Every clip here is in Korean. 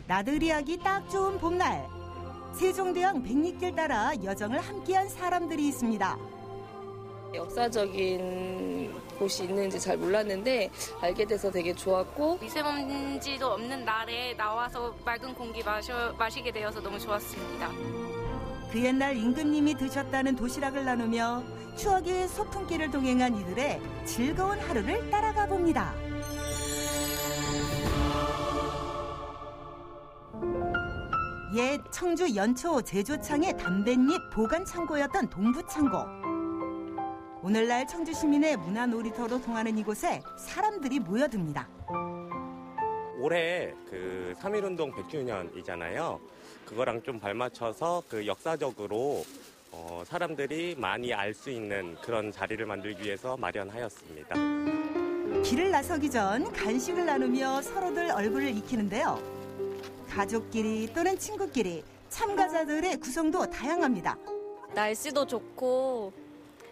나들이 하기 딱 좋은 봄날. 세종대왕 백리길 따라 여정을 함께한 사람들이 있습니다. 역사적인 곳이 있는지 잘 몰랐는데 알게 돼서 되게 좋았고, 미세먼지도 없는 날에 나와서 맑은 공기 마시게 되어서 너무 좋았습니다. 그 옛날 임금님이 드셨다는 도시락을 나누며 추억의 소풍길을 동행한 이들의 즐거운 하루를 따라가 봅니다. 옛 청주 연초 제조창의 담뱃잎 보관 창고였던 동부창고. 오늘날 청주 시민의 문화 놀이터로 통하는 이곳에 사람들이 모여듭니다. 올해 3.1운동 100주년이잖아요. 그거랑 좀 발맞춰서 역사적으로 사람들이 많이 알 수 있는 그런 자리를 만들기 위해서 마련하였습니다. 길을 나서기 전 간식을 나누며 서로들 얼굴을 익히는데요. 가족끼리 또는 친구끼리 참가자들의 구성도 다양합니다. 날씨도 좋고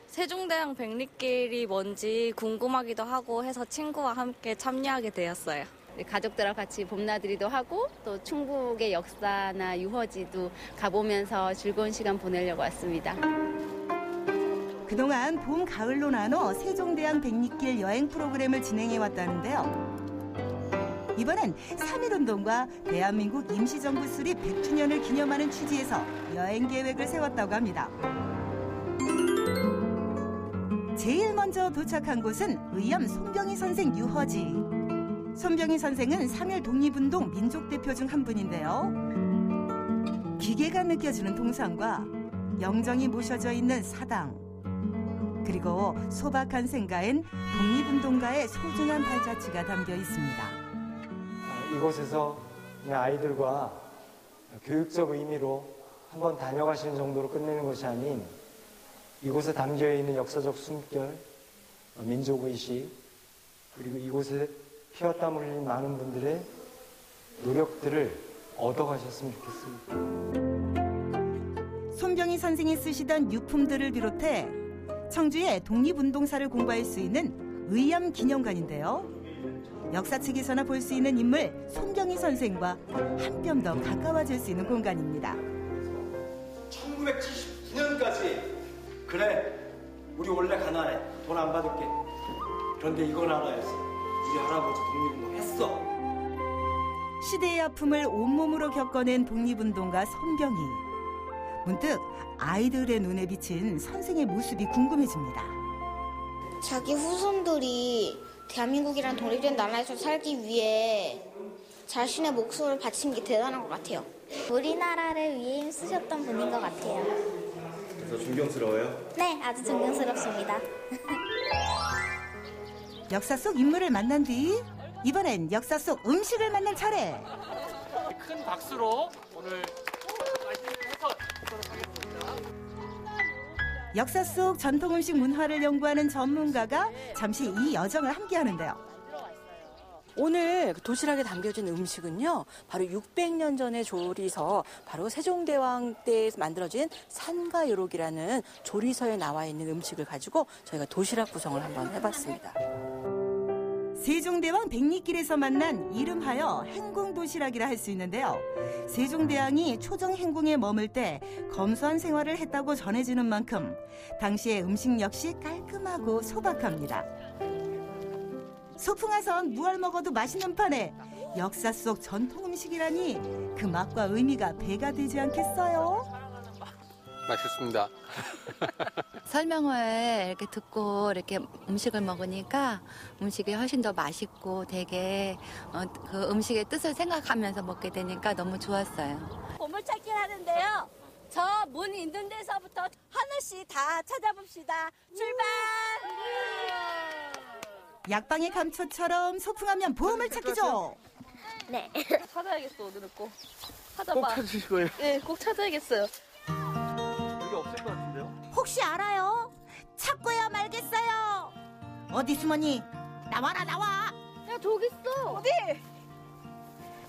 세종대왕 백리길이 뭔지 궁금하기도 하고 해서 친구와 함께 참여하게 되었어요. 가족들하고 같이 봄나들이도 하고 또 충북의 역사나 유허지도 가보면서 즐거운 시간 보내려고 왔습니다. 그동안 봄, 가을로 나눠 세종대왕 백리길 여행 프로그램을 진행해 왔다는데요. 이번엔 3.1운동과 대한민국 임시정부 수립 100주년을 기념하는 취지에서 여행 계획을 세웠다고 합니다. 제일 먼저 도착한 곳은 의암 손병희 선생 유허지. 손병희 선생은 3.1 독립운동 민족대표 중 한 분인데요. 기계가 느껴지는 동상과 영정이 모셔져 있는 사당, 그리고 소박한 생가엔 독립운동가의 소중한 발자취가 담겨 있습니다. 이곳에서 아이들과 교육적 의미로 한번 다녀가시는 정도로 끝내는 것이 아닌 이곳에 담겨있는 역사적 숨결, 민족의식, 그리고 이곳에 피와 땀을 흘린 많은 분들의 노력들을 얻어가셨으면 좋겠습니다. 손병희 선생이 쓰시던 유품들을 비롯해 청주의 독립운동사를 공부할 수 있는 의암 기념관인데요. 역사책에서나 볼 수 있는 인물 손병희 선생과 한 뼘 더 가까워질 수 있는 공간입니다. 1979년까지 그래, 우리 원래 가난해, 돈 안 받을게. 그런데 이건 알아야지, 우리 할아버지 독립운동 했어. 시대의 아픔을 온몸으로 겪어낸 독립운동가 손병희. 문득 아이들의 눈에 비친 선생의 모습이 궁금해집니다. 자기 후손들이 대한민국이란 독립된 나라에서 살기 위해 자신의 목숨을 바친 게 대단한 것 같아요. 우리나라를 위해 힘쓰셨던 분인 것 같아요. 그래서 존경스러워요? 네, 아주 존경스럽습니다. 역사 속 인물을 만난 뒤 이번엔 역사 속 음식을 만날 차례. 큰 박수로 오늘 맛있는 해서 보도록 하겠습니다. 역사 속 전통 음식 문화를 연구하는 전문가가 잠시 이 여정을 함께 하는데요. 오늘 도시락에 담겨진 음식은요, 바로 600년 전에 조리서, 바로 세종대왕 때 만들어진 산가요록이라는 조리서에 나와 있는 음식을 가지고 저희가 도시락 구성을 한번 해봤습니다. 세종대왕 백리길에서 만난 이름하여 행궁도시락이라 할 수 있는데요. 세종대왕이 초정 행궁에 머물 때 검소한 생활을 했다고 전해지는 만큼 당시의 음식 역시 깔끔하고 소박합니다. 소풍하선 무얼 먹어도 맛있는 판에 역사 속 전통 음식이라니 그 맛과 의미가 배가 되지 않겠어요? 맛있습니다. 설명을 이렇게 듣고 이렇게 음식을 먹으니까 음식이 훨씬 더 맛있고 되게 그 음식의 뜻을 생각하면서 먹게 되니까 너무 좋았어요. 보물찾기 하는데요. 저 문 있는 데서부터 하나씩 다 찾아봅시다. 출발! 약방의 감초처럼 소풍하면 보물찾기죠. 네. 찾아야겠어, 오늘은 꼭. 찾아봐. 꼭 찾으실 거예요? 네, 꼭 찾아야겠어요. 여기 없을 것 같은데요? 혹시 알아요? 찾고야 말겠어요. 어디 숨었니? 나와라, 나와. 야, 저기 있어. 어디?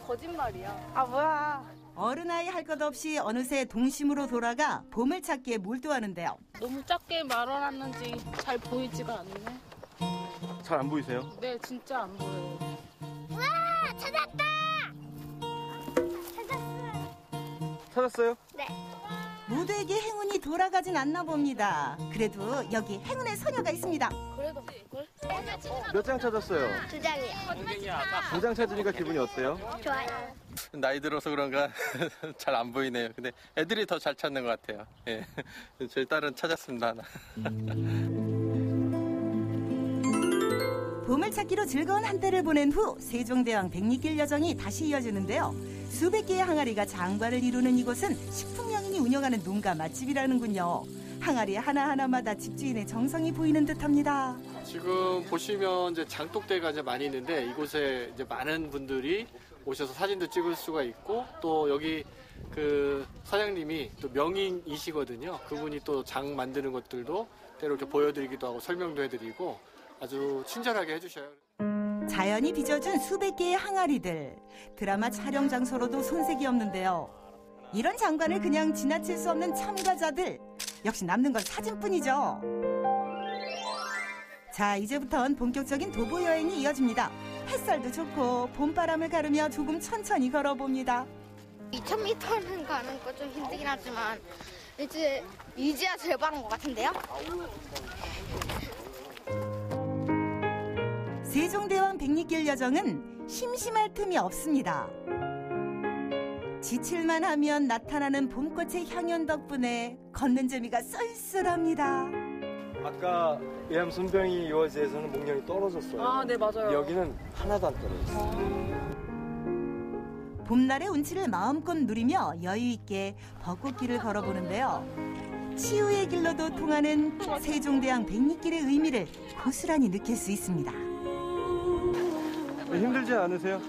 거짓말이야. 아, 뭐야. 어른아이 할 것 없이 어느새 동심으로 돌아가 보물찾기에 몰두하는데요. 너무 작게 말아놨는지 잘 보이지가 않네. 잘 안 보이세요? 네, 진짜 안 보여요. 와, 찾았다! 찾았어요? 네. 모두에게 행운이 돌아가진 않나 봅니다. 그래도 여기 행운의 소녀가 있습니다. 그래도 몇 장 찾았어요? 2장이요. 2장 찾으니까 기분이 어때요? 좋아요. 나이 들어서 그런가 잘 안 보이네요. 근데 애들이 더 잘 찾는 것 같아요. 예. 저희 딸은 찾았습니다. 하나. 보물찾기로 즐거운 한때를 보낸 후 세종대왕 백리길 여정이 다시 이어지는데요. 수백 개의 항아리가 장관을 이루는 이곳은 식품명인이 운영하는 농가 맛집이라는군요. 항아리 하나하나마다 집주인의 정성이 보이는 듯합니다. 지금 보시면 이제 장독대가 이제 많이 있는데 이곳에 이제 많은 분들이 오셔서 사진도 찍을 수가 있고 또 여기 그 사장님이 또 명인이시거든요. 그분이 또 장 만드는 것들도 때로 이렇게 보여드리기도 하고 설명도 해드리고 아주 친절하게 해주셔요. 자연이 빚어준 수백 개의 항아리들. 드라마 촬영 장소로도 손색이 없는데요. 이런 장관을 그냥 지나칠 수 없는 참가자들. 역시 남는 건 사진뿐이죠. 자, 이제부턴 본격적인 도보 여행이 이어집니다. 햇살도 좋고 봄바람을 가르며 조금 천천히 걸어봅니다. 2000m는 가는 거 좀 힘들긴 하지만 이제야 절반인 것 같은데요? 세종대왕 백리길 여정은 심심할 틈이 없습니다. 지칠만 하면 나타나는 봄꽃의 향연 덕분에 걷는 재미가 쏠쏠합니다. 아까 예암 손병희 유원지에서는 목련이 떨어졌어요. 아, 네, 맞아요. 여기는 하나도 안 떨어졌어요. 봄날의 운치를 마음껏 누리며 여유 있게 벚꽃길을 걸어보는데요. 치유의 길로도 통하는 세종대왕 백리길의 의미를 고스란히 느낄 수 있습니다. 힘들지 않으세요?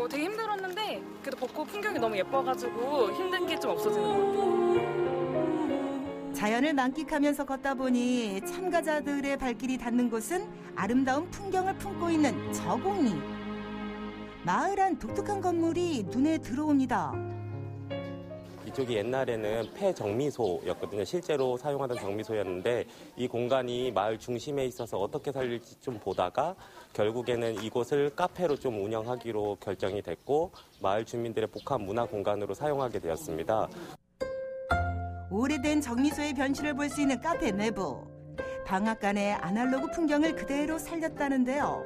되게 힘들었는데 그래도 벚꽃 풍경이 너무 예뻐가지고 힘든 게 좀 없어지는 것 같아요. 자연을 만끽하면서 걷다 보니 참가자들의 발길이 닿는 곳은 아름다운 풍경을 품고 있는 저곡리. 마을 안 독특한 건물이 눈에 들어옵니다. 이쪽이 옛날에는 폐정미소였거든요. 실제로 사용하던 정미소였는데 이 공간이 마을 중심에 있어서 어떻게 살릴지 좀 보다가 결국에는 이곳을 카페로 좀 운영하기로 결정이 됐고 마을 주민들의 복합 문화 공간으로 사용하게 되었습니다. 오래된 정미소의 변신을 볼 수 있는 카페 내부. 방앗간의 아날로그 풍경을 그대로 살렸다는데요.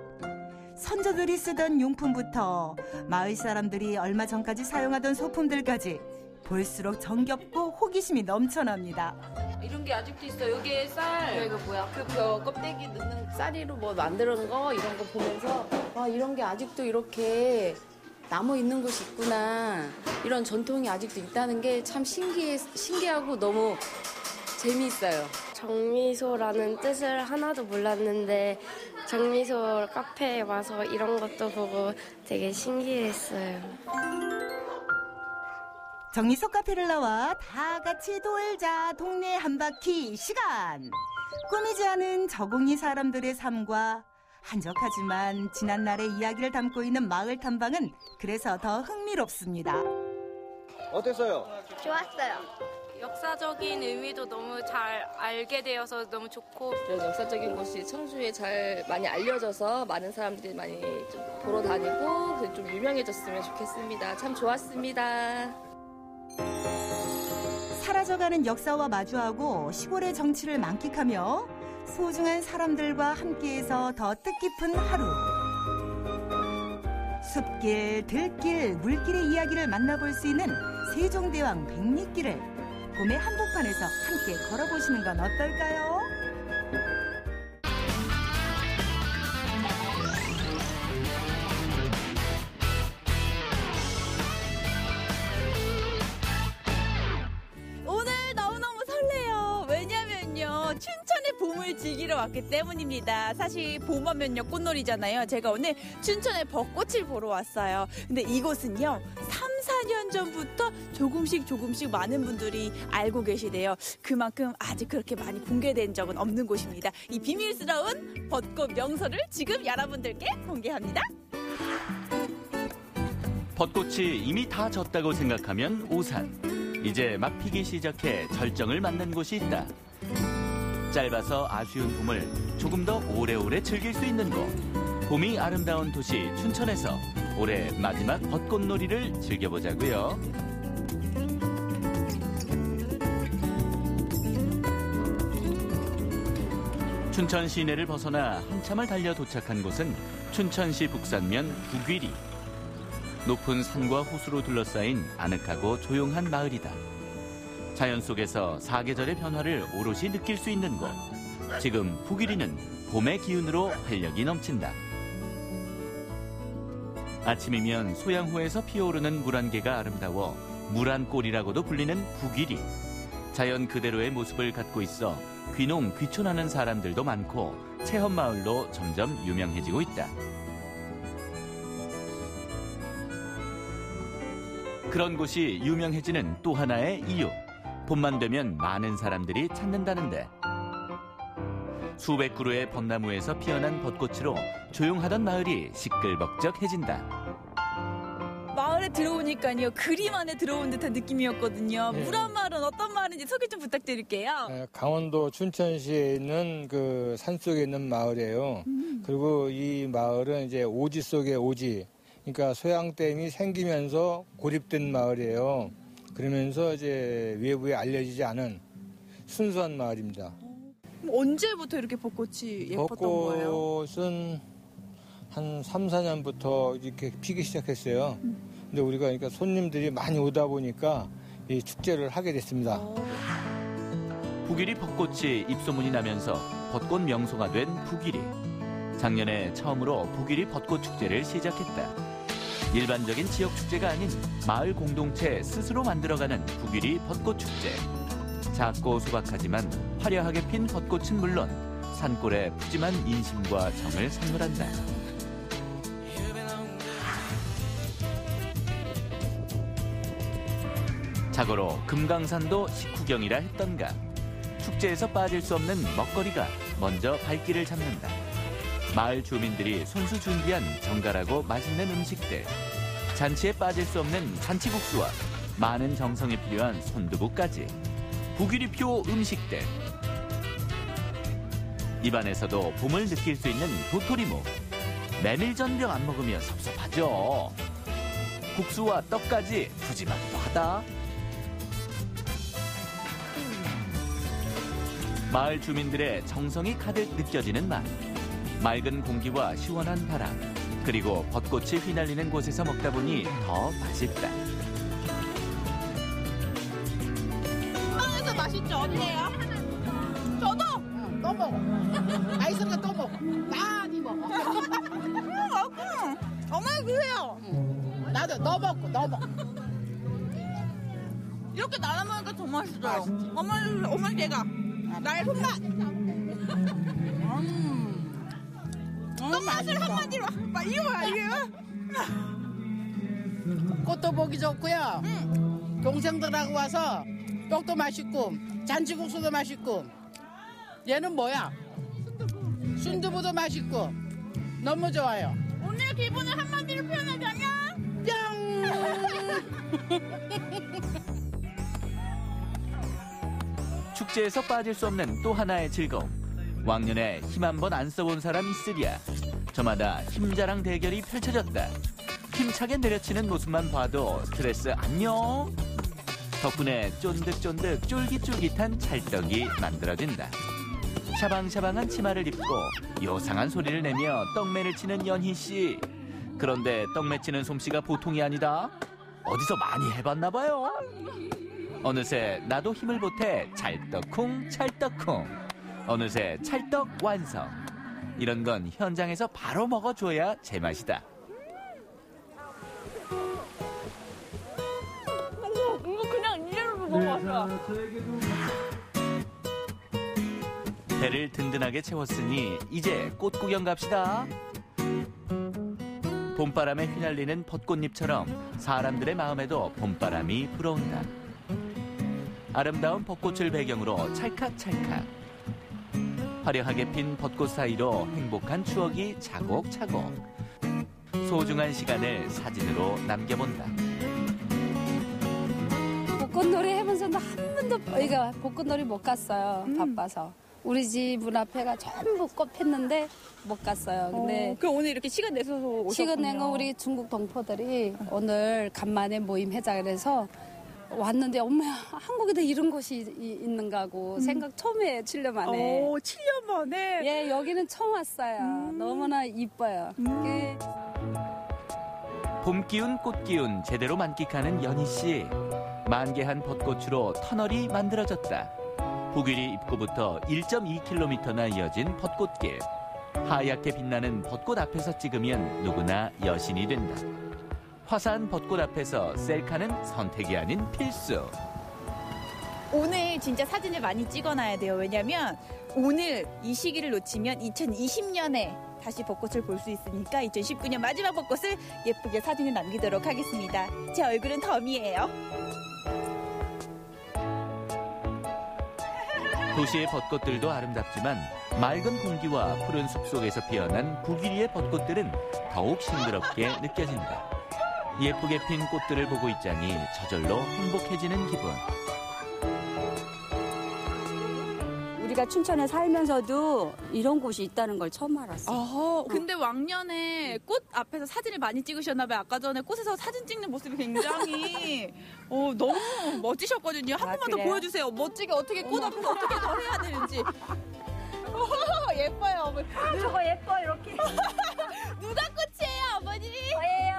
선조들이 쓰던 용품부터 마을 사람들이 얼마 전까지 사용하던 소품들까지 볼수록 정겹고 호기심이 넘쳐납니다. 이런 게 아직도 있어. 여기에 쌀. 이거 뭐야? 그 껍데기 넣는 쌀이로 뭐 만드는 거 이런 거 보면서 와 이런 게 아직도 이렇게 남아 있는 곳이 있구나. 이런 전통이 아직도 있다는 게 참 신기하고 너무 재미있어요. 정미소라는 뜻을 하나도 몰랐는데 정미소 카페에 와서 이런 것도 보고 되게 신기했어요. 정미소 카페를 나와 다 같이 돌자 동네 한 바퀴 시간. 꾸미지 않은 저곡리 사람들의 삶과 한적하지만 지난날의 이야기를 담고 있는 마을 탐방은 그래서 더 흥미롭습니다. 어땠어요? 좋았어요. 역사적인 의미도 너무 잘 알게 되어서 너무 좋고 이런 역사적인 곳이 청주에 잘 많이 알려져서 많은 사람들이 많이 좀 보러 다니고 좀 유명해졌으면 좋겠습니다. 참 좋았습니다. 사라져가는 역사와 마주하고 시골의 정치를 만끽하며 소중한 사람들과 함께해서 더 뜻깊은 하루. 숲길, 들길, 물길의 이야기를 만나볼 수 있는 세종대왕 백리길을 봄의 한복판에서 함께 걸어보시는 건 어떨까요? 오늘 너무너무 설레요. 왜냐면요. 춘천에 봄을 즐기러 왔기 때문입니다. 사실 봄하면요 꽃놀이잖아요. 제가 오늘 춘천에 벚꽃을 보러 왔어요. 근데 이곳은요 3-4년 전부터 조금씩 많은 분들이 알고 계시대요. 그만큼 아직 그렇게 많이 공개된 적은 없는 곳입니다. 이 비밀스러운 벚꽃 명소를 지금 여러분들께 공개합니다. 벚꽃이 이미 다 졌다고 생각하면 오산. 이제 막 피기 시작해 절정을 맞는 곳이 있다. 짧아서 아쉬운 봄을 조금 더 오래오래 즐길 수 있는 곳. 봄이 아름다운 도시 춘천에서 올해 마지막 벚꽃놀이를 즐겨보자고요. 춘천 시내를 벗어나 한참을 달려 도착한 곳은 춘천시 북산면 북위리. 높은 산과 호수로 둘러싸인 아늑하고 조용한 마을이다. 자연 속에서 사계절의 변화를 오롯이 느낄 수 있는 곳. 지금 북위리는 봄의 기운으로 활력이 넘친다. 아침이면 소양호에서 피어오르는 물안개가 아름다워 물안골이라고도 불리는 북위리. 자연 그대로의 모습을 갖고 있어 귀농 귀촌하는 사람들도 많고 체험마을로 점점 유명해지고 있다. 그런 곳이 유명해지는 또 하나의 이유. 봄만 되면 많은 사람들이 찾는다는데. 수백 그루의 벚나무에서 피어난 벚꽃으로 조용하던 마을이 시끌벅적해진다. 마을에 들어오니까요, 그림 안에 들어온 듯한 느낌이었거든요. 네. 물안마을은 어떤 마을인지 소개 좀 부탁드릴게요. 네, 강원도 춘천시에 있는 그 산속에 있는 마을이에요. 그리고 이 마을은 이제 오지 속의 오지. 그러니까 소양댐이 생기면서 고립된 마을이에요. 그러면서 이제 외부에 알려지지 않은 순수한 마을입니다. 언제부터 이렇게 벚꽃이 예뻤던 거예요? 벚꽃은 한 3, 4년부터 이렇게 피기 시작했어요. 근데 우리가 그러니까 손님들이 많이 오다 보니까 이 축제를 하게 됐습니다. 북위리 벚꽃이 입소문이 나면서 벚꽃 명소가 된 북위리. 작년에 처음으로 북위리 벚꽃 축제를 시작했다. 일반적인 지역 축제가 아닌 마을 공동체 스스로 만들어가는 북위리 벚꽃 축제. 작고 소박하지만 화려하게 핀 벚꽃은 물론 산골의 푸짐한 인심과 정을 선물한다. 자고로 금강산도 식후경이라 했던가. 축제에서 빠질 수 없는 먹거리가 먼저 발길을 잡는다. 마을 주민들이 손수 준비한 정갈하고 맛있는 음식들. 잔치에 빠질 수 없는 잔치국수와 많은 정성이 필요한 손두부까지. 북위리표 음식들. 입안에서도 봄을 느낄 수 있는 도토리묵. 메밀전병 안 먹으면 섭섭하죠. 국수와 떡까지 푸짐하기도 하다. 마을 주민들의 정성이 가득 느껴지는 맛. 맑은 공기와 시원한 바람, 그리고 벚꽃이 휘날리는 곳에서 먹다 보니 더 맛있다. 빵에서 맛있죠? 어때요? 저도! 또 먹어. 맛있으니까 또 먹어. 많이 먹어. 어머니 그래요. 나도 너 먹고. 이렇게 나눠 먹으니까 더 맛있어요. 어머니 제가 나의 손맛. 손맛을 한마디로 이거야. 꽃도 보기 좋고요. 동생들하고 와서 떡도 맛있고 잔치국수도 맛있고. 얘는 뭐야? 순두부도 맛있고 너무 좋아요. 오늘 기분을 한마디로 표현하자면 뿅! 축제에서 빠질 수 없는 또 하나의 즐거움. 왕년에 힘 한 번 안 써본 사람 있으랴. 저마다 힘자랑 대결이 펼쳐졌다. 힘차게 내려치는 모습만 봐도 스트레스 안녕. 덕분에 쫀득쫀득 쫄깃쫄깃한 찰떡이 만들어진다. 샤방샤방한 치마를 입고 요상한 소리를 내며 떡매를 치는 연희 씨. 그런데 떡매 치는 솜씨가 보통이 아니다. 어디서 많이 해봤나 봐요. 어느새 나도 힘을 보태 찰떡쿵 찰떡쿵. 어느새 찰떡 완성. 이런 건 현장에서 바로 먹어줘야 제맛이다. 이거 그냥 이대로도 먹어봤어요. 배를 든든하게 채웠으니 이제 꽃구경 갑시다. 봄바람에 휘날리는 벚꽃잎처럼 사람들의 마음에도 봄바람이 불어온다. 아름다운 벚꽃을 배경으로 찰칵찰칵. 화려하게 핀 벚꽃 사이로 행복한 추억이 차곡차곡. 소중한 시간을 사진으로 남겨본다. 벚꽃놀이 해본서도 한 번도 저희가 벚꽃놀이 못 갔어요. 바빠서. 우리 집 문 앞에가 전부 꽃 폈는데 못 갔어요. 근데 그럼 오늘 이렇게 시간 내서 오셨군요. 시간 낸 거 우리 중국 동포들이 오늘 간만에 모임 하자 그래서 왔는데 엄마 한국에도 이런 곳이 있는가 하고 생각 처음 해요. 7년 만에. 오, 7년 만에? 예, 여기는 처음 왔어요. 너무나 이뻐요. 봄 기운, 꽃 기운 제대로 만끽하는 연희 씨. 만개한 벚꽃으로 터널이 만들어졌다. 북유리 입구부터 1.2km나 이어진 벚꽃길. 하얗게 빛나는 벚꽃 앞에서 찍으면 누구나 여신이 된다. 화사한 벚꽃 앞에서 셀카는 선택이 아닌 필수. 오늘 진짜 사진을 많이 찍어놔야 돼요. 왜냐면 오늘 이 시기를 놓치면 2020년에 다시 벚꽃을 볼 수 있으니까 2019년 마지막 벚꽃을 예쁘게 사진을 남기도록 하겠습니다. 제 얼굴은 덤이에요. 도시의 벚꽃들도 아름답지만 맑은 공기와 푸른 숲속에서 피어난 북유리의 벚꽃들은 더욱 싱그럽게 느껴진다. 예쁘게 핀 꽃들을 보고 있자니 저절로 행복해지는 기분. 우리가 춘천에 살면서도 이런 곳이 있다는 걸 처음 알았어요. 근데 왕년에 꽃 앞에서 사진을 많이 찍으셨나봐요. 아까 전에 꽃에서 사진 찍는 모습이 굉장히 너무 멋지셨거든요. 한 번만 더 그래요? 보여주세요. 멋지게 어떻게 꽃 앞에서 어떻게 더 해야 되는지. 예뻐요, 어머니. 저거 예뻐, 이렇게. 누가 꽃이에요, 어머니? 저예요.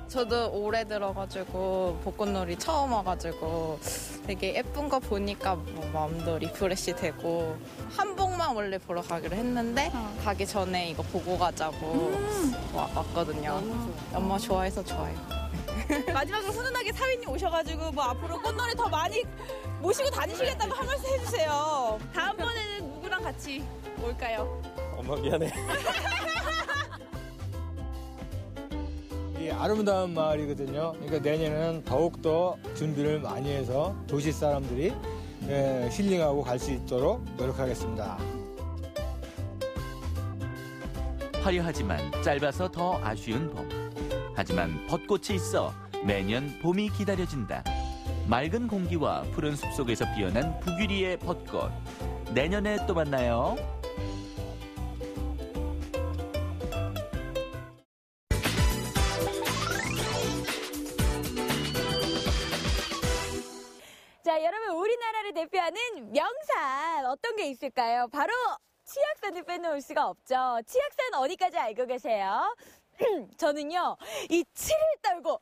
저도 올해 들어가지고 벚꽃놀이 처음 와가지고 되게 예쁜 거 보니까 뭐 마음도 리프레시 되고 한복만 원래 보러 가기로 했는데 가기 전에 이거 보고 가자고 왔거든요. 엄마 좋아해서 좋아요. 마지막으로 훈훈하게 사위님 오셔가지고 뭐 앞으로 꽃놀이 더 많이 모시고 다니시겠다고 한 말씀 해주세요. 다음번에는 누구랑 같이 올까요? 엄마 미안해. 이 아름다운 마을이거든요. 그러니까 내년에는 더욱더 준비를 많이 해서 도시 사람들이 힐링하고 갈 수 있도록 노력하겠습니다. 화려하지만 짧아서 더 아쉬운 봄. 하지만 벚꽃이 있어 매년 봄이 기다려진다. 맑은 공기와 푸른 숲속에서 피어난 북유리의 벚꽃. 내년에 또 만나요. 자, 여러분 우리나라를 대표하는 명산 어떤 게 있을까요? 바로 치악산을 빼놓을 수가 없죠. 치악산 어디까지 알고 계세요? 저는요, 이 치를 떨고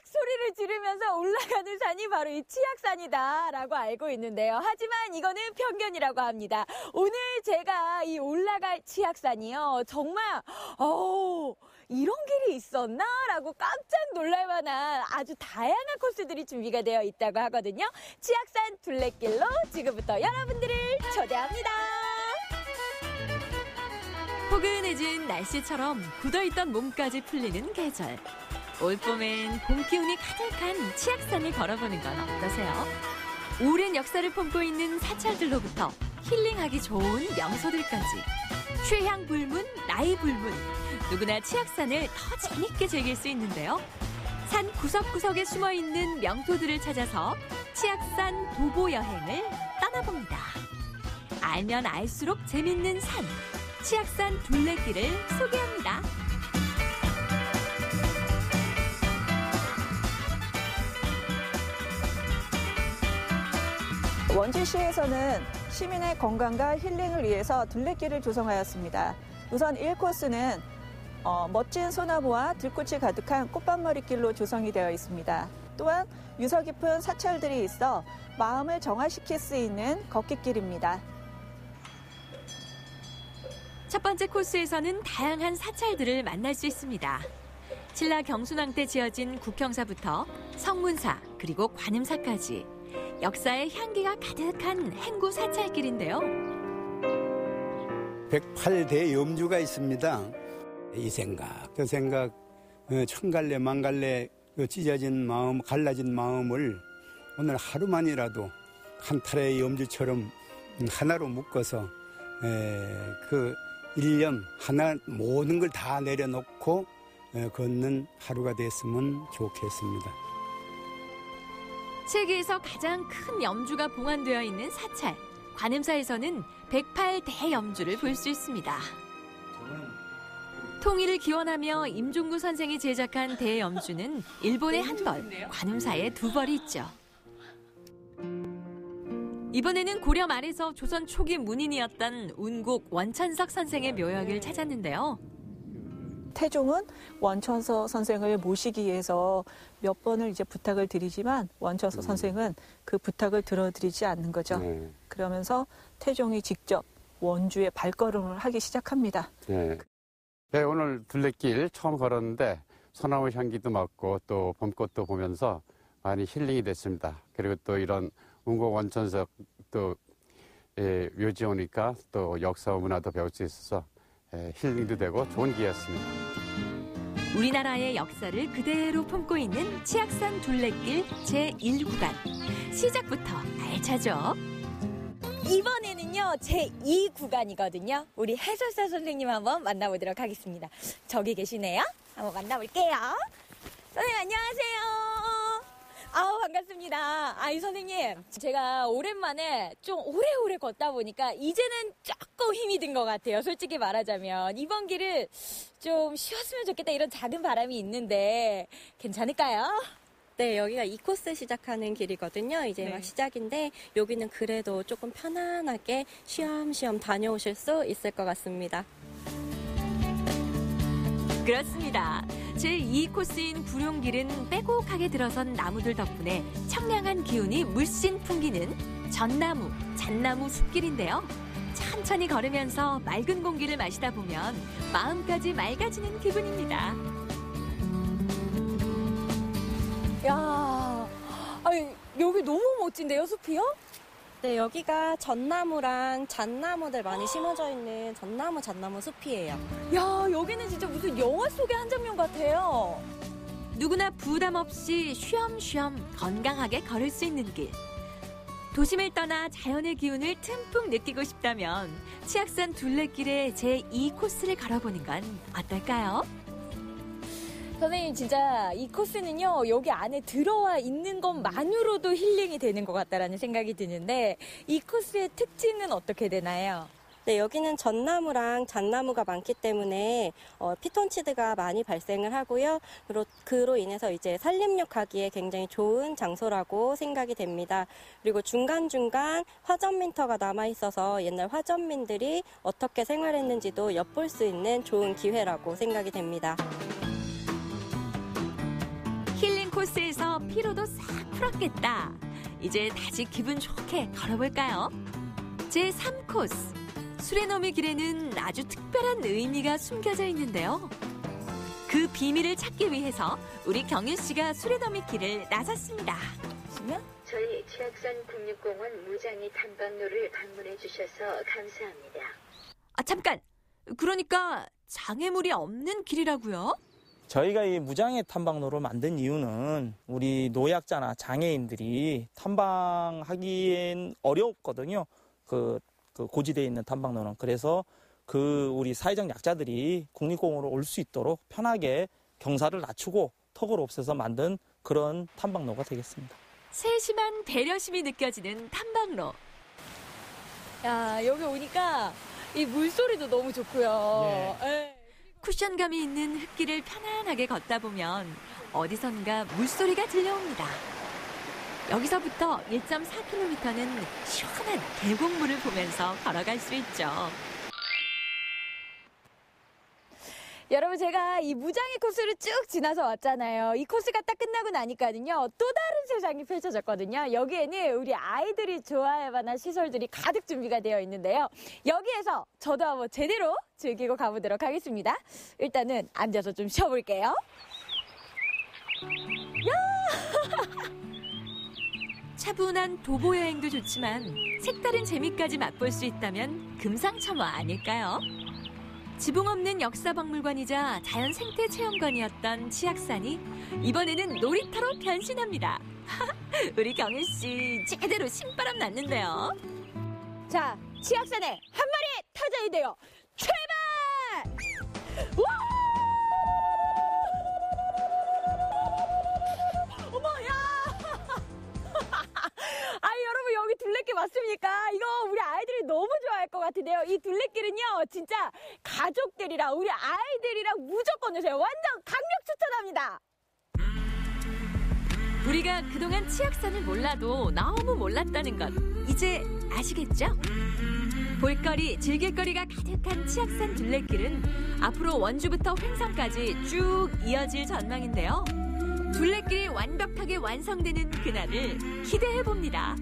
소리를 지르면서 올라가는 산이 바로 이 치악산이다라고 알고 있는데요. 하지만 이거는 편견이라고 합니다. 오늘 제가 이 올라갈 치악산이요, 정말 이런 길이 있었나? 라고 깜짝 놀랄 만한 아주 다양한 코스들이 준비가 되어 있다고 하거든요. 치악산 둘레길로 지금부터 여러분들을 초대합니다. 포근해진 날씨처럼 굳어있던 몸까지 풀리는 계절. 올봄엔 봄 기운이 가득한 치악산을 걸어보는 건 어떠세요? 오랜 역사를 품고 있는 사찰들로부터 힐링하기 좋은 명소들까지 취향 불문, 나이 불문, 누구나 치악산을 더 재밌게 즐길 수 있는데요. 산 구석구석에 숨어있는 명소들을 찾아서 치악산 도보 여행을 떠나봅니다. 알면 알수록 재밌는 산, 치악산 둘레길을 소개합니다. 원주시에서는 시민의 건강과 힐링을 위해서 둘레길을 조성하였습니다. 우선 1코스는 멋진 소나무와 들꽃이 가득한 꽃밭머리길로 조성이 되어 있습니다. 또한 유서 깊은 사찰들이 있어 마음을 정화시킬 수 있는 걷기길입니다. 첫 번째 코스에서는 다양한 사찰들을 만날 수 있습니다. 신라 경순왕 때 지어진 국형사부터 성문사 그리고 관음사까지 역사의 향기가 가득한 행구 사찰길인데요. 108대 염주가 있습니다. 이 생각, 저 생각, 천갈래 만갈래 찢어진 마음, 갈라진 마음을 오늘 하루만이라도 한 탈의 염주처럼 하나로 묶어서 그 일념 하나 모든 걸 다 내려놓고 걷는 하루가 됐으면 좋겠습니다. 세계에서 가장 큰 염주가 봉안되어 있는 사찰, 관음사에서는 108대 염주를 볼 수 있습니다. 통일을 기원하며 임종구 선생이 제작한 대염주는 일본에 한 벌, 관음사에 두 벌이 있죠. 이번에는 고려 말에서 조선 초기 문인이었던 운곡 원천석 선생의 묘역을 찾았는데요. 태종은 원천석 선생을 모시기 위해서 몇 번을 이제 부탁을 드리지만 원천석 선생은 그 부탁을 들어드리지 않는 거죠. 그러면서 태종이 직접 원주에 발걸음을 하기 시작합니다. 네, 오늘 둘레길 처음 걸었는데 소나무 향기도 맡고 또 봄꽃도 보면서 많이 힐링이 됐습니다. 그리고 또 이런 운곡 원천석 또 묘지 오니까 또 역사와 문화도 배울 수 있어서 힐링도 되고 좋은 기회였습니다. 우리나라의 역사를 그대로 품고 있는 치악산 둘레길 제1구간. 시작부터 알차죠? 이번에는요, 제2구간이거든요. 우리 해설사 선생님 한번 만나보도록 하겠습니다. 저기 계시네요. 한번 만나볼게요. 선생님, 안녕하세요. 아우, 반갑습니다. 아이, 선생님. 제가 오랜만에 좀 오래오래 걷다 보니까 이제는 조금 힘이 든 것 같아요. 솔직히 말하자면. 이번 길을 좀 쉬었으면 좋겠다 이런 작은 바람이 있는데 괜찮을까요? 네, 여기가 2코스 시작하는 길이거든요. 이제 막 시작인데 여기는 그래도 조금 편안하게 쉬엄쉬엄 다녀오실 수 있을 것 같습니다. 그렇습니다. 제2코스인 구룡길은 빼곡하게 들어선 나무들 덕분에 청량한 기운이 물씬 풍기는 전나무, 잣나무 숲길인데요. 천천히 걸으면서 맑은 공기를 마시다 보면 마음까지 맑아지는 기분입니다. 야, 아니, 여기 너무 멋진데요, 숲이요? 네, 여기가 전나무랑 잣나무들 많이 심어져 있는 전나무, 잣나무 숲이에요. 야, 여기는 진짜 무슨 영화 속의 한 장면 같아요. 누구나 부담 없이 쉬엄쉬엄 건강하게 걸을 수 있는 길. 도심을 떠나 자연의 기운을 듬뿍 느끼고 싶다면 치악산 둘레길의 제2코스를 걸어보는 건 어떨까요? 선생님, 진짜 이 코스는요, 여기 안에 들어와 있는 것만으로도 힐링이 되는 것 같다라는 생각이 드는데, 이 코스의 특징은 어떻게 되나요? 네, 여기는 전나무랑 잣나무가 많기 때문에 피톤치드가 많이 발생을 하고요. 그로 인해서 이제 산림욕하기에 굉장히 좋은 장소라고 생각이 됩니다. 그리고 중간중간 화전민터가 남아있어서 옛날 화전민들이 어떻게 생활했는지도 엿볼 수 있는 좋은 기회라고 생각이 됩니다. 힐링 코스에서 피로도 싹 풀었겠다. 이제 다시 기분 좋게 걸어볼까요? 제3코스. 수레노미 길에는 아주 특별한 의미가 숨겨져 있는데요. 그 비밀을 찾기 위해서 우리 경윤 씨가 수레노미 길을 나섰습니다. 저희 치악산 국립공원 무장이 탐방로를 방문해 주셔서 감사합니다. 아, 잠깐! 그러니까 장애물이 없는 길이라고요? 저희가 이 무장애 탐방로를 만든 이유는 우리 노약자나 장애인들이 탐방하기엔 어렵거든요. 그 고지대에 있는 탐방로는. 그래서 우리 사회적 약자들이 국립공원으로 올 수 있도록 편하게 경사를 낮추고 턱을 없애서 만든 그런 탐방로가 되겠습니다. 세심한 배려심이 느껴지는 탐방로. 야, 여기 오니까 이 물소리도 너무 좋고요. 네. 쿠션감이 있는 흙길을 편안하게 걷다 보면 어디선가 물소리가 들려옵니다. 여기서부터 1.4km는 시원한 계곡물을 보면서 걸어갈 수 있죠. 여러분, 제가 이 무장애 코스를 쭉 지나서 왔잖아요. 이 코스가 딱 끝나고 나니까는요, 또 다른 세상이 펼쳐졌거든요. 여기에는 우리 아이들이 좋아할 만한 시설들이 가득 준비가 되어 있는데요. 여기에서 저도 한번 제대로 즐기고 가보도록 하겠습니다. 일단은 앉아서 좀 쉬어볼게요. 야! 차분한 도보 여행도 좋지만 색다른 재미까지 맛볼 수 있다면 금상첨화 아닐까요? 지붕 없는 역사박물관이자 자연 생태 체험관이었던 치악산이 이번에는 놀이터로 변신합니다. 우리 경윤 씨 제대로 신바람 났는데요. 자, 치악산에 한 마리 타자야 돼요. 출발! 와! 어머, 야! 아이, 여러분, 여기 둘레길 맞습니까? 이거 우리 아이들이 너무 좋아할 것 같은데요. 이 둘레길은요, 진짜 가족들이랑 우리 아이들이랑 무조건 오세요. 완전 강력 추천합니다. 우리가 그동안 치악산을 몰라도 너무 몰랐다는 것 이제 아시겠죠? 볼거리, 즐길거리가 가득한 치악산 둘레길은 앞으로 원주부터 횡성까지 쭉 이어질 전망인데요. 둘레길이 완벽하게 완성되는 그날을 기대해봅니다.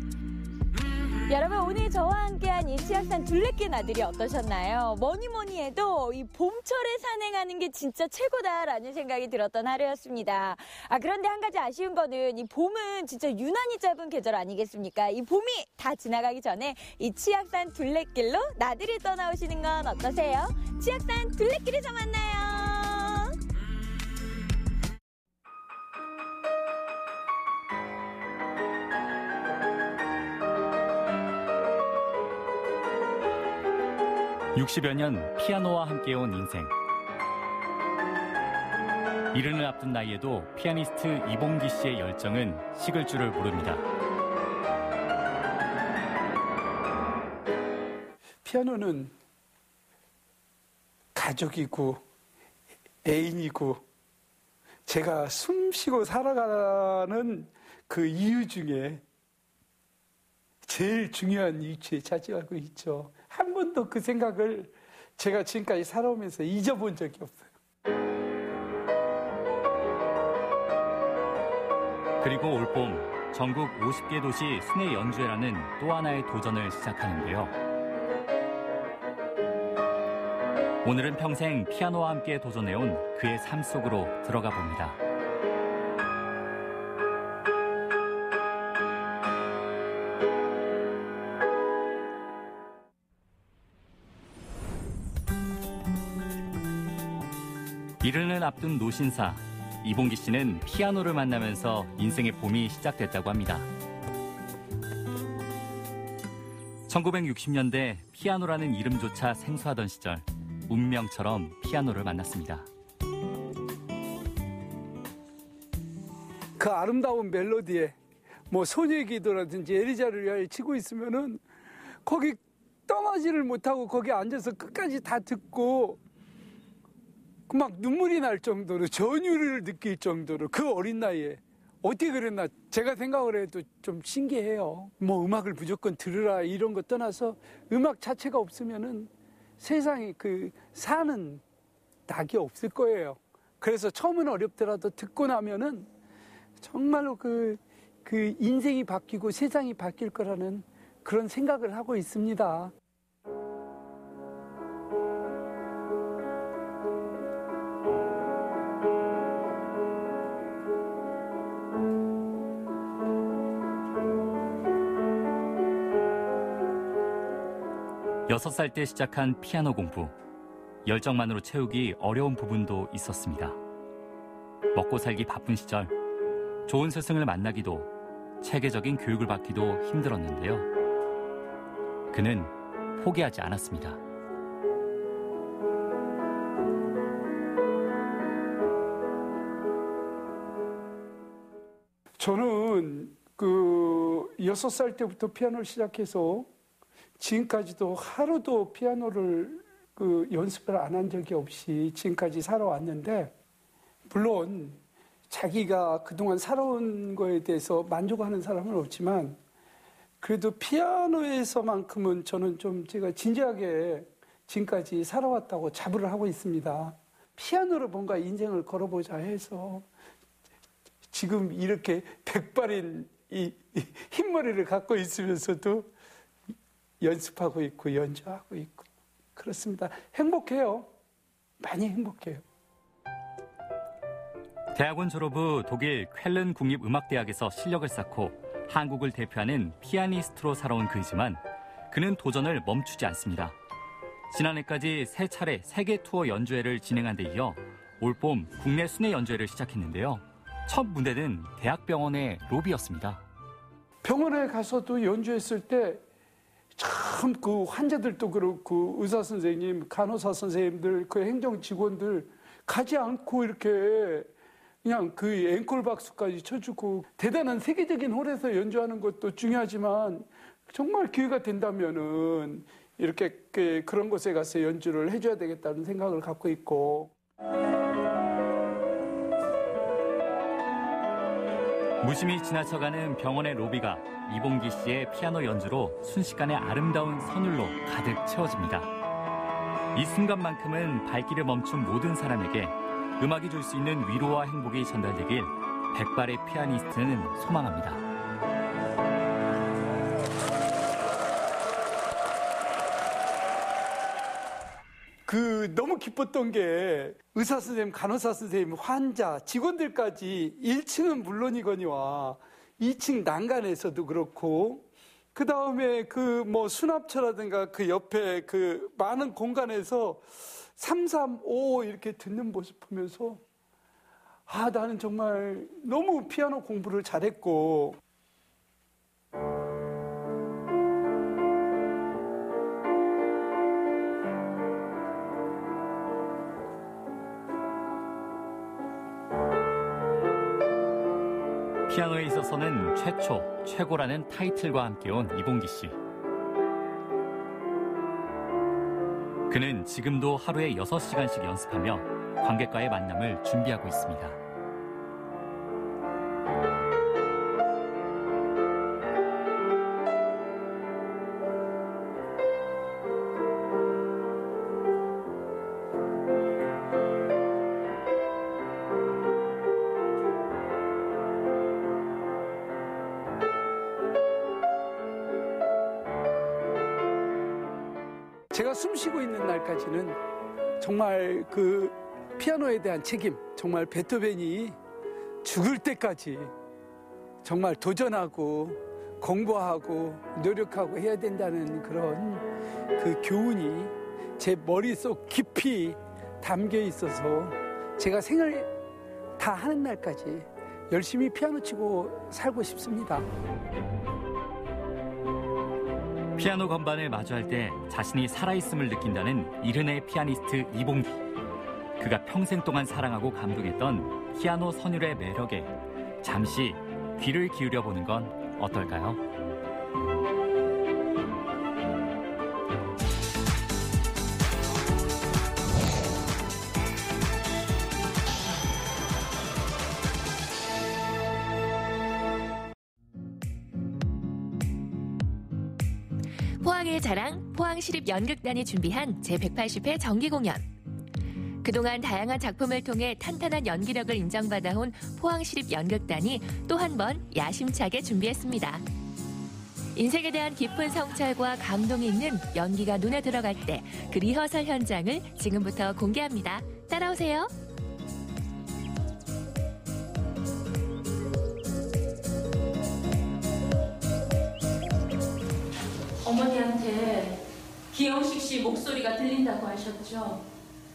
여러분, 오늘 저와 함께한 이 치악산 둘레길 나들이 어떠셨나요? 뭐니 해도 이 봄철에 산행하는 게 진짜 최고다라는 생각이 들었던 하루였습니다. 그런데 한 가지 아쉬운 거는 이 봄은 진짜 유난히 짧은 계절 아니겠습니까? 이 봄이 다 지나가기 전에 이 치악산 둘레길로 나들이 떠나오시는 건 어떠세요? 치악산 둘레길에서 만나요. 60여 년 피아노와 함께 온 인생. 이른을 앞둔 나이에도 피아니스트 이봉기 씨의 열정은 식을 줄을 모릅니다. 피아노는 가족이고 애인이고 제가 숨쉬고 살아가는 그 이유 중에 제일 중요한 위치에 차지하고 있죠. 한 번도 그 생각을 제가 지금까지 살아오면서 잊어본 적이 없어요. 그리고 올봄 전국 50개 도시 순회 연주회라는 또 하나의 도전을 시작하는데요. 오늘은 평생 피아노와 함께 도전해온 그의 삶 속으로 들어가 봅니다. 이른을 앞둔 노신사, 이봉기 씨는 피아노를 만나면서 인생의 봄이 시작됐다고 합니다. 1960년대 피아노라는 이름조차 생소하던 시절, 운명처럼 피아노를 만났습니다. 그 아름다운 멜로디에 뭐 소녀의 기도라든지 에리자를 위하여 치고 있으면은 거기 떠나지를 못하고 거기 앉아서 끝까지 다 듣고 막 눈물이 날 정도로 전율을 느낄 정도로 그 어린 나이에 어떻게 그랬나 제가 생각을 해도 좀 신기해요. 뭐 음악을 무조건 들으라 이런 거 떠나서 음악 자체가 없으면은 세상에 그 사는 낙이 없을 거예요. 그래서 처음은 어렵더라도 듣고 나면은 정말로 그 인생이 바뀌고 세상이 바뀔 거라는 그런 생각을 하고 있습니다. 여섯 살 때 시작한 피아노 공부. 열정만으로 채우기 어려운 부분도 있었습니다. 먹고 살기 바쁜 시절, 좋은 스승을 만나기도, 체계적인 교육을 받기도 힘들었는데요. 그는 포기하지 않았습니다. 저는 그 6살 때부터 피아노를 시작해서 지금까지도 하루도 피아노를 연습을 안 한 적이 없이 지금까지 살아왔는데, 물론 자기가 그동안 살아온 거에 대해서 만족하는 사람은 없지만 그래도 피아노에서만큼은 저는 좀 제가 진지하게 지금까지 살아왔다고 자부를 하고 있습니다. 피아노로 뭔가 인생을 걸어보자 해서 지금 이렇게 백발인 이 흰머리를 갖고 있으면서도 연습하고 있고 연주하고 있고 그렇습니다. 행복해요. 많이 행복해요. 대학원 졸업 후 독일 쾰른 국립음악대학에서 실력을 쌓고 한국을 대표하는 피아니스트로 살아온 그이지만 그는 도전을 멈추지 않습니다. 지난해까지 3차례 세계 투어 연주회를 진행한 데 이어 올봄 국내 순회 연주회를 시작했는데요. 첫 무대는 대학병원의 로비였습니다. 병원에 가서도 연주했을 때 참 그 환자들도 그렇고 의사 선생님, 간호사 선생님들, 그 행정 직원들 가지 않고 이렇게 그냥 그 앵콜 박수까지 쳐주고 대단한 세계적인 홀에서 연주하는 것도 중요하지만 정말 기회가 된다면은 이렇게 그런 곳에 가서 연주를 해줘야 되겠다는 생각을 갖고 있고. 무심히 지나쳐가는 병원의 로비가 이봉기 씨의 피아노 연주로 순식간에 아름다운 선율로 가득 채워집니다. 이 순간만큼은 발길을 멈춘 모든 사람에게 음악이 줄 수 있는 위로와 행복이 전달되길 백발의 피아니스트는 소망합니다. 너무 기뻤던 게 의사 선생님, 간호사 선생님, 환자, 직원들까지 1층은 물론이거니와 2층 난간에서도 그렇고 그 다음에 수납처라든가 그 옆에 그 많은 공간에서 335 이렇게 듣는 모습 보면서 나는 정말 너무 피아노 공부를 잘했고 피아노에 있어서는 최초, 최고라는 타이틀과 함께 온 이봉기 씨. 그는 지금도 하루에 6시간씩 연습하며 관객과의 만남을 준비하고 있습니다. 제가 숨 쉬고 있는 날까지는 정말 그 피아노에 대한 책임, 정말 베토벤이 죽을 때까지 정말 도전하고 공부하고 노력하고 해야 된다는 그런 그 교훈이 제 머릿속 깊이 담겨 있어서 제가 생을 다 하는 날까지 열심히 피아노 치고 살고 싶습니다. 피아노 건반을 마주할 때 자신이 살아있음을 느낀다는 이른의 피아니스트 이봉기. 그가 평생 동안 사랑하고 감동했던 피아노 선율의 매력에 잠시 귀를 기울여보는 건 어떨까요? 포항의 자랑, 포항시립연극단이 준비한 제180회 정기공연. 그동안 다양한 작품을 통해 탄탄한 연기력을 인정받아온 포항시립연극단이 또 한 번 야심차게 준비했습니다. 인생에 대한 깊은 성찰과 감동이 있는 연기가 눈에 들어갈 때 그 리허설 현장을 지금부터 공개합니다. 따라오세요. 어머니한테 기영식 씨 목소리가 들린다고 하셨죠?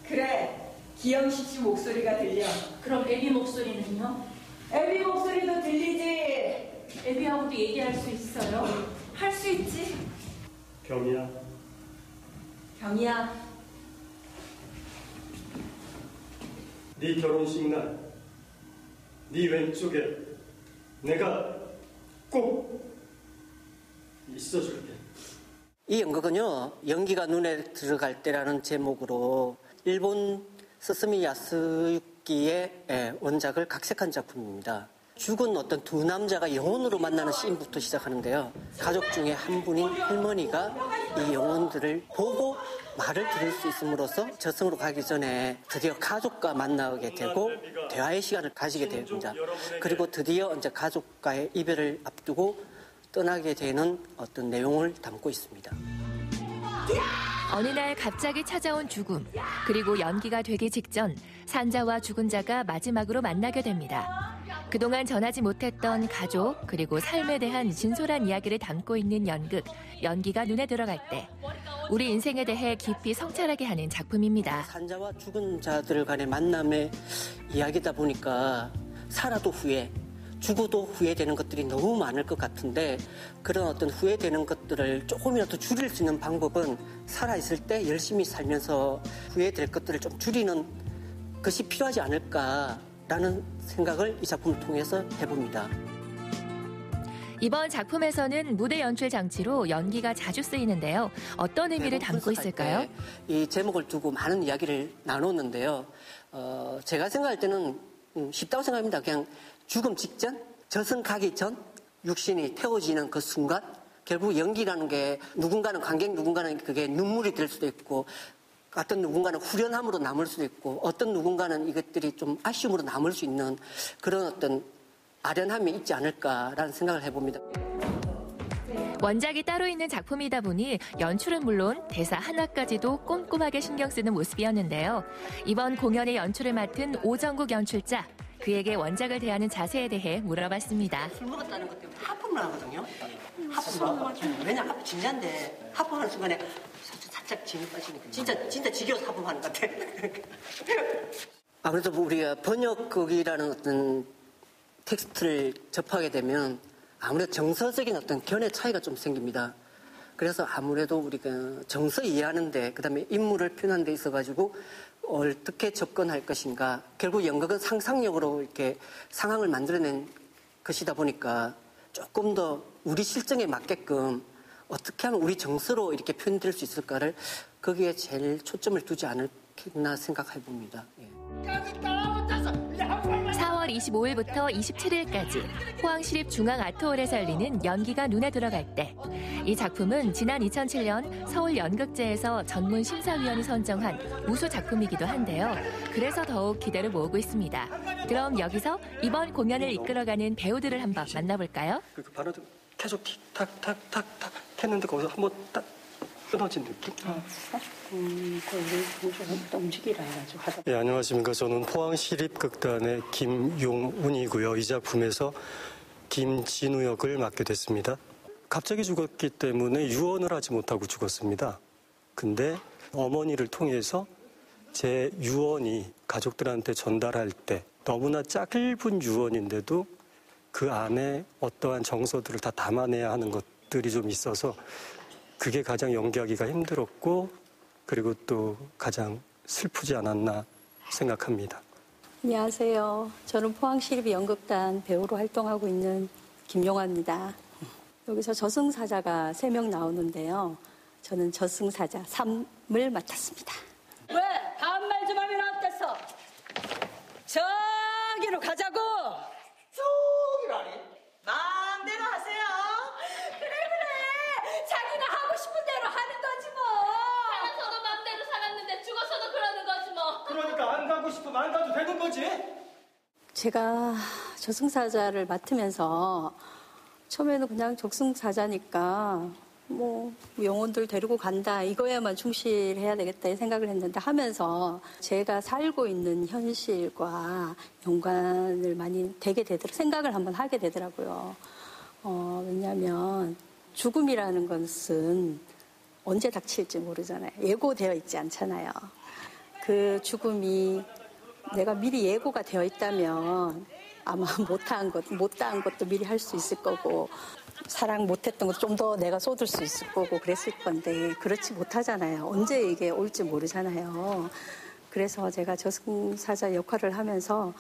그래, 기영식 씨 목소리가 들려. 그럼 애비 목소리는요? 애비 목소리도 들리지. 애비하고도 얘기할 수 있어요? 할 수 있지. 경이야. 경이야. 네 결혼식 날, 네 왼쪽에 내가 꼭 있어줄게. 이 연극은요, 연기가 눈에 들어갈 때라는 제목으로 일본 스스미 야스유키의 원작을 각색한 작품입니다. 죽은 어떤 두 남자가 영혼으로 만나는 씬부터 시작하는데요. 가족 중에 한 분인 할머니가 이 영혼들을 보고 말을 들을 수 있음으로써 저승으로 가기 전에 드디어 가족과 만나게 되고 대화의 시간을 가지게 됩니다. 그리고 드디어 이제 가족과의 이별을 앞두고 떠나게 되는 어떤 내용을 담고 있습니다. 어느 날 갑자기 찾아온 죽음, 그리고 연기가 되기 직전 산자와 죽은 자가 마지막으로 만나게 됩니다. 그동안 전하지 못했던 가족, 그리고 삶에 대한 진솔한 이야기를 담고 있는 연극, 연기가 눈에 들어갈 때 우리 인생에 대해 깊이 성찰하게 하는 작품입니다. 산자와 죽은 자들 간의 만남의 이야기다 보니까 살아도 후회, 죽어도 후회되는 것들이 너무 많을 것 같은데 그런 어떤 후회되는 것들을 조금이라도 줄일 수 있는 방법은 살아있을 때 열심히 살면서 후회될 것들을 좀 줄이는 것이 필요하지 않을까라는 생각을 이 작품을 통해서 해봅니다. 이번 작품에서는 무대 연출 장치로 연기가 자주 쓰이는데요. 어떤 의미를 담고 있을까요? 이 제목을 두고 많은 이야기를 나눴는데요. 제가 생각할 때는 쉽다고 생각합니다. 그냥 죽음 직전, 저승 가기 전, 육신이 태워지는 그 순간, 결국 연기라는 게 누군가는 관객, 누군가는 그게 눈물이 될 수도 있고, 어떤 누군가는 후련함으로 남을 수도 있고, 어떤 누군가는 이것들이 좀 아쉬움으로 남을 수 있는 그런 어떤 아련함이 있지 않을까라는 생각을 해봅니다. 원작이 따로 있는 작품이다 보니 연출은 물론 대사 하나까지도 꼼꼼하게 신경 쓰는 모습이었는데요. 이번 공연의 연출을 맡은 오정국 연출자, 그에게 원작을 대하는 자세에 대해 물어봤습니다. 술 먹었다는 것 때문에 하품을 하거든요. 하품을 왜냐 하품 진짜인데 하품하는 순간에 살짝 진이 빠지니까 진짜 지겨워서 하품하는 것 같아. 아무래도 우리가 번역극이라는 어떤 텍스트를 접하게 되면 아무래도 정서적인 어떤 견해 차이가 좀 생깁니다. 그래서 아무래도 우리가 정서 이해하는데, 그다음에 인물을 표현하는 데 있어가지고 어떻게 접근할 것인가. 결국 연극은 상상력으로 이렇게 상황을 만들어낸 것이다 보니까 조금 더 우리 실정에 맞게끔 어떻게 하면 우리 정서로 이렇게 표현될 수 있을까를 거기에 제일 초점을 두지 않을까 생각해 봅니다. 예. 4월 25일부터 27일까지 포항시립중앙아트홀에서 열리는 연기가 눈에 들어갈 때, 이 작품은 지난 2007년 서울연극제에서 전문 심사위원이 선정한 우수 작품이기도 한데요. 그래서 더욱 기대를 모으고 있습니다. 그럼 여기서 이번 공연을 이끌어가는 배우들을 한번 만나볼까요? 그 바로도 계속 틱탁탁탁탁 했는데 거기서 한번 딱 끊어진 느낌? 움직이라 해가지고 하다. 네, 안녕하십니까. 저는 포항시립극단의 김용운이고요. 이 작품에서 김진우 역을 맡게 됐습니다. 갑자기 죽었기 때문에 유언을 하지 못하고 죽었습니다. 근데 어머니를 통해서 제 유언이 가족들한테 전달할 때 너무나 짧은 유언인데도 그 안에 어떠한 정서들을 다 담아내야 하는 것들이 좀 있어서 그게 가장 연기하기가 힘들었고, 그리고 또 가장 슬프지 않았나 생각합니다. 안녕하세요. 저는 포항시립 연극단 배우로 활동하고 있는 김용화입니다. 여기서 저승사자가 3명 나오는데요. 저는 저승사자 3을 맡았습니다. 왜? 다음 말 좀 하면 어땠어? 저기로 가자고! 저기라니? 마음대로 하세요. 그래. 자기가 하고 싶은 대로 하는 거지 뭐. 살아서도 맘대로 살았는데 죽어서도 그러는 거지 뭐. 그러니까 안 가고 싶으면 안 가도 되는 거지. 제가 저승사자를 맡으면서 처음에는 그냥 저승사자니까 뭐 영혼들 데리고 간다, 이거에만 충실해야 되겠다 이 생각을 했는데, 하면서 제가 살고 있는 현실과 연관을 많이 되게 되더라고요. 생각을 한번 하게 되더라고요. 왜냐하면 죽음이라는 것은 언제 닥칠지 모르잖아요. 예고되어 있지 않잖아요. 그 죽음이 내가 미리 예고가 되어 있다면 아마 못한 것도 미리 할 수 있을 거고, 사랑 못했던 것도 좀 더 내가 쏟을 수 있을 거고 그랬을 건데, 그렇지 못하잖아요. 언제 이게 올지 모르잖아요. 그래서 제가 저승사자 역할을 하면서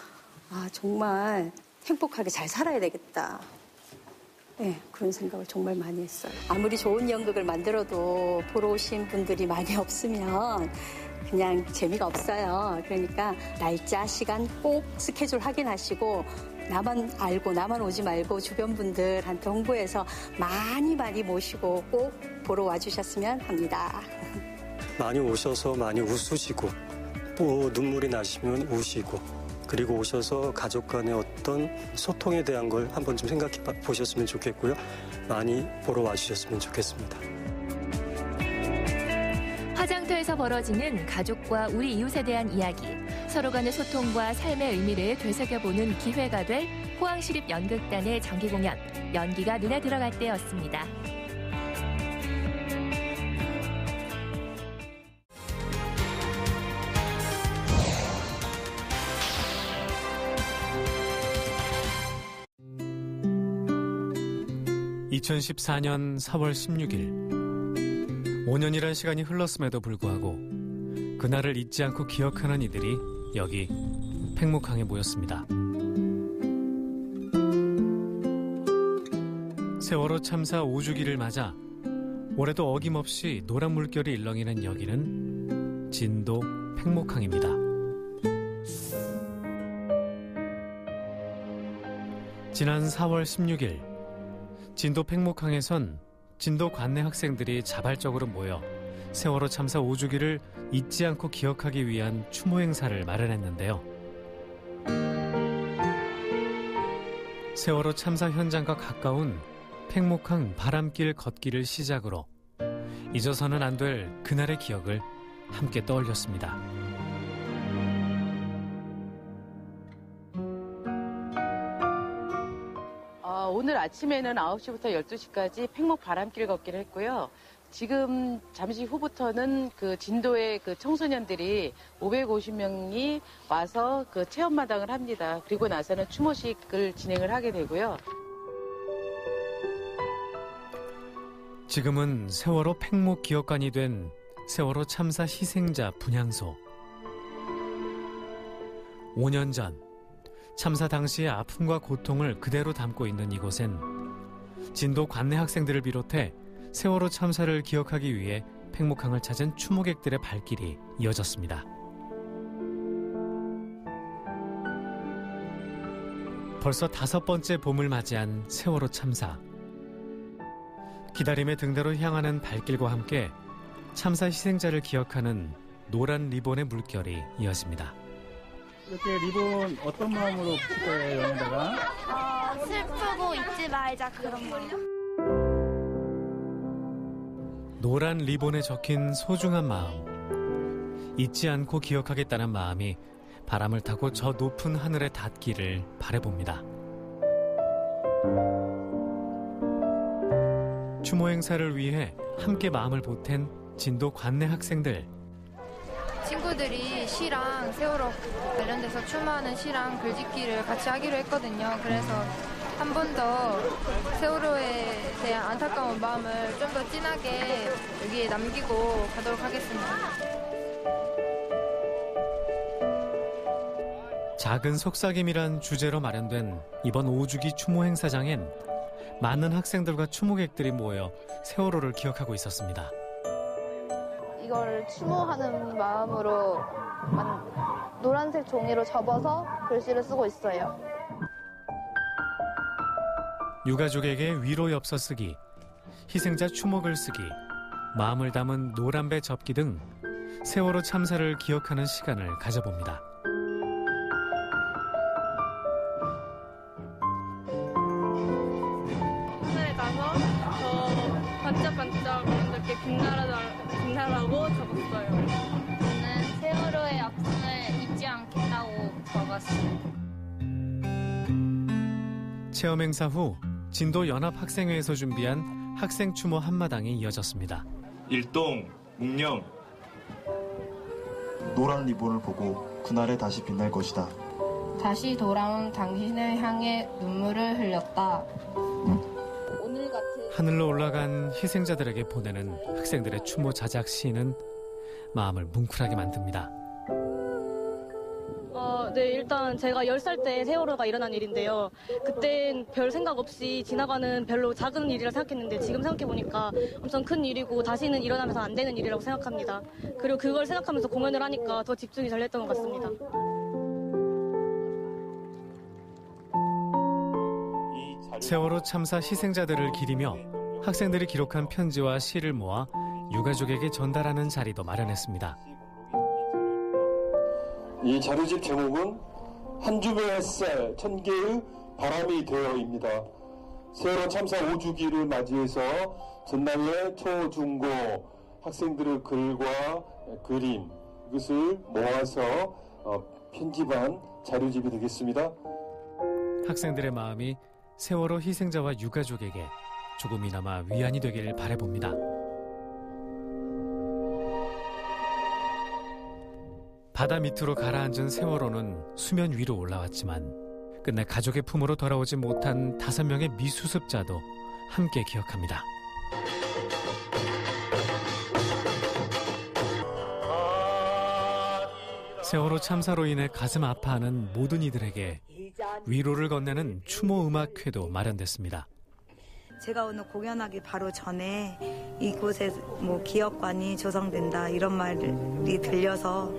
정말 행복하게 잘 살아야 되겠다. 네, 그런 생각을 정말 많이 했어요. 아무리 좋은 연극을 만들어도 보러 오신 분들이 많이 없으면 그냥 재미가 없어요. 그러니까 날짜, 시간 꼭 스케줄 확인하시고, 나만 알고 나만 오지 말고 주변 분들한테 홍보해서 많이 모시고 꼭 보러 와주셨으면 합니다. 많이 오셔서 많이 웃으시고, 또 눈물이 나시면 우시고, 그리고 오셔서 가족 간의 어떤 소통에 대한 걸 한번 좀 생각해 보셨으면 좋겠고요. 많이 보러 와주셨으면 좋겠습니다. 화장터에서 벌어지는 가족과 우리 이웃에 대한 이야기, 서로 간의 소통과 삶의 의미를 되새겨보는 기회가 될 포항시립연극단의 정기공연, 연기가 눈에 들어갈 때였습니다. (2014년 4월 16일) 5년이란 시간이 흘렀음에도 불구하고 그날을 잊지 않고 기억하는 이들이 여기 팽목항에 모였습니다. 세월호 참사 5주기를 맞아 올해도 어김없이 노란 물결이 일렁이는 여기는 진도 팽목항입니다. 지난 4월 16일 진도 팽목항에선 진도 관내 학생들이 자발적으로 모여 세월호 참사 5주기를 잊지 않고 기억하기 위한 추모 행사를 마련했는데요. 세월호 참사 현장과 가까운 팽목항 바람길 걷기를 시작으로 잊어서는 안 될 그날의 기억을 함께 떠올렸습니다. 오늘 아침에는 9시부터 12시까지 팽목 바람길 걷기를 했고요. 지금 잠시 후부터는 그 진도의 그 청소년들이 550명이 와서 그 체험마당을 합니다. 그리고 나서는 추모식을 진행을 하게 되고요. 지금은 세월호 팽목 기억관이 된 세월호 참사 희생자 분향소. 5년 전 참사 당시의 아픔과 고통을 그대로 담고 있는 이곳엔 진도 관내 학생들을 비롯해 세월호 참사를 기억하기 위해 팽목항을 찾은 추모객들의 발길이 이어졌습니다. 벌써 5번째 봄을 맞이한 세월호 참사. 기다림의 등대로 향하는 발길과 함께 참사 희생자를 기억하는 노란 리본의 물결이 이어집니다. 이렇게 리본 어떤 마음으로 붙일 거예요, 여기다가? 슬프고 잊지 말자 그런 거요. 노란 리본에 적힌 소중한 마음. 잊지 않고 기억하겠다는 마음이 바람을 타고 저 높은 하늘에 닿기를 바라봅니다. 추모 행사를 위해 함께 마음을 보탠 진도 관내 학생들. 친구들이 시랑 세월호 관련돼서 추모하는 시랑 글짓기를 같이 하기로 했거든요. 그래서 한 번 더 세월호에 대한 안타까운 마음을 좀 더 진하게 여기에 남기고 가도록 하겠습니다. 작은 속삭임이란 주제로 마련된 이번 5주기 추모 행사장엔 많은 학생들과 추모객들이 모여 세월호를 기억하고 있었습니다. 이걸 추모하는 마음으로 노란색 종이로 접어서 글씨를 쓰고 있어요. 유가족에게 위로 엽서 쓰기, 희생자 추모글 쓰기, 마음을 담은 노란배 접기 등 세월호 참사를 기억하는 시간을 가져봅니다. 하늘에 가서 더 반짝반짝 이렇게 빛나라고 적었어요. 저는 세월호의 아픔을 잊지 않겠다고 적었어요. 체험 행사 후 진도 연합학생회에서 준비한 학생 추모 한마당이 이어졌습니다. 일동, 묵념. 노란 리본을 보고 그날에 다시 빛날 것이다. 다시 돌아온 당신을 향해 눈물을 흘렸다. 하늘로 올라간 희생자들에게 보내는 학생들의 추모 자작 시는 마음을 뭉클하게 만듭니다. 네, 일단 제가 10살 때 세월호가 일어난 일인데요. 그땐 별 생각 없이 지나가는 별로 작은 일이라 생각했는데 지금 생각해보니까 엄청 큰 일이고 다시는 일어나면서 안 되는 일이라고 생각합니다. 그리고 그걸 생각하면서 공연을 하니까 더 집중이 잘 됐던 것 같습니다. 세월호 참사 희생자들을 기리며 학생들이 기록한 편지와 시를 모아 유가족에게 전달하는 자리도 마련했습니다. 이 자료집 제목은 한 줌의 햇살, 천 개의 바람이 되어입니다. 세월호 참사 5주기를 맞이해서 전남의 초, 중고 학생들의 글과 그림 이것을 모아서 편집한 자료집이 되겠습니다. 학생들의 마음이 세월호 희생자와 유가족에게 조금이나마 위안이 되길 바라봅니다. 바다 밑으로 가라앉은 세월호는 수면 위로 올라왔지만 끝내 가족의 품으로 돌아오지 못한 5명의 미수습자도 함께 기억합니다. 세월호 참사로 인해 가슴 아파하는 모든 이들에게 위로를 건네는 추모 음악회도 마련됐습니다. 제가 오늘 공연하기 바로 전에 이곳에 뭐 기업관이 조성된다 이런 말이 들려서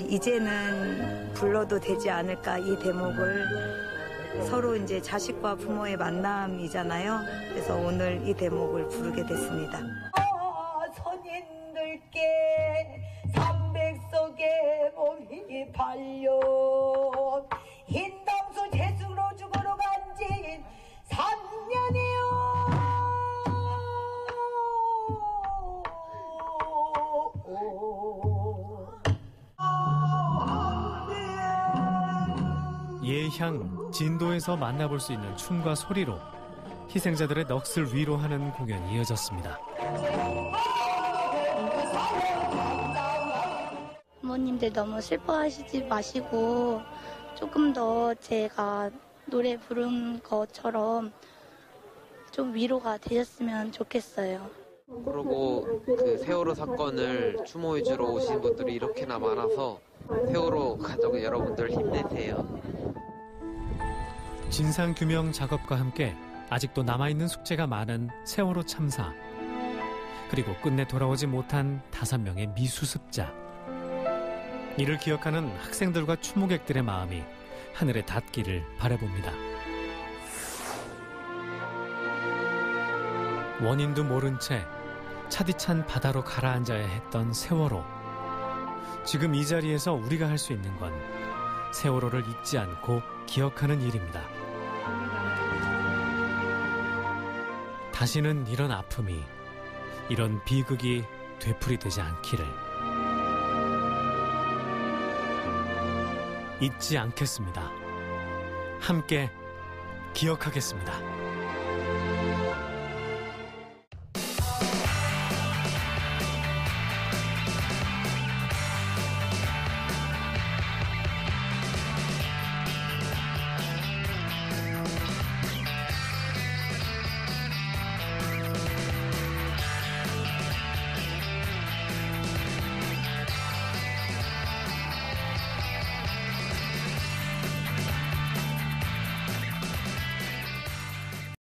이제는 불러도 되지 않을까 이 대목을 서로 이제 자식과 부모의 만남이잖아요. 그래서 오늘 이 대목을 부르게 됐습니다. 선인들께 삼백 속에 몸이 발려 흰담수 재수로 죽으러 간지 3년이요. 예향, 진도에서 만나볼 수 있는 춤과 소리로 희생자들의 넋을 위로하는 공연이 이어졌습니다. 부모님들 너무 슬퍼하시지 마시고 조금 더 제가 노래 부른 것처럼 좀 위로가 되셨으면 좋겠어요. 그리고 그 세월호 사건을 추모 위주로 오신 분들이 이렇게나 많아서 세월호 가족 여러분들 힘내세요. 진상규명 작업과 함께 아직도 남아있는 숙제가 많은 세월호 참사, 그리고 끝내 돌아오지 못한 5명의 미수습자. 이를 기억하는 학생들과 추모객들의 마음이 하늘에 닿기를 바라봅니다. 원인도 모른 채 차디찬 바다로 가라앉아야 했던 세월호. 지금 이 자리에서 우리가 할 수 있는 건 세월호를 잊지 않고 기억하는 일입니다. 다시는 이런 아픔이, 이런 비극이 되풀이되지 않기를. 잊지 않겠습니다. 함께 기억하겠습니다.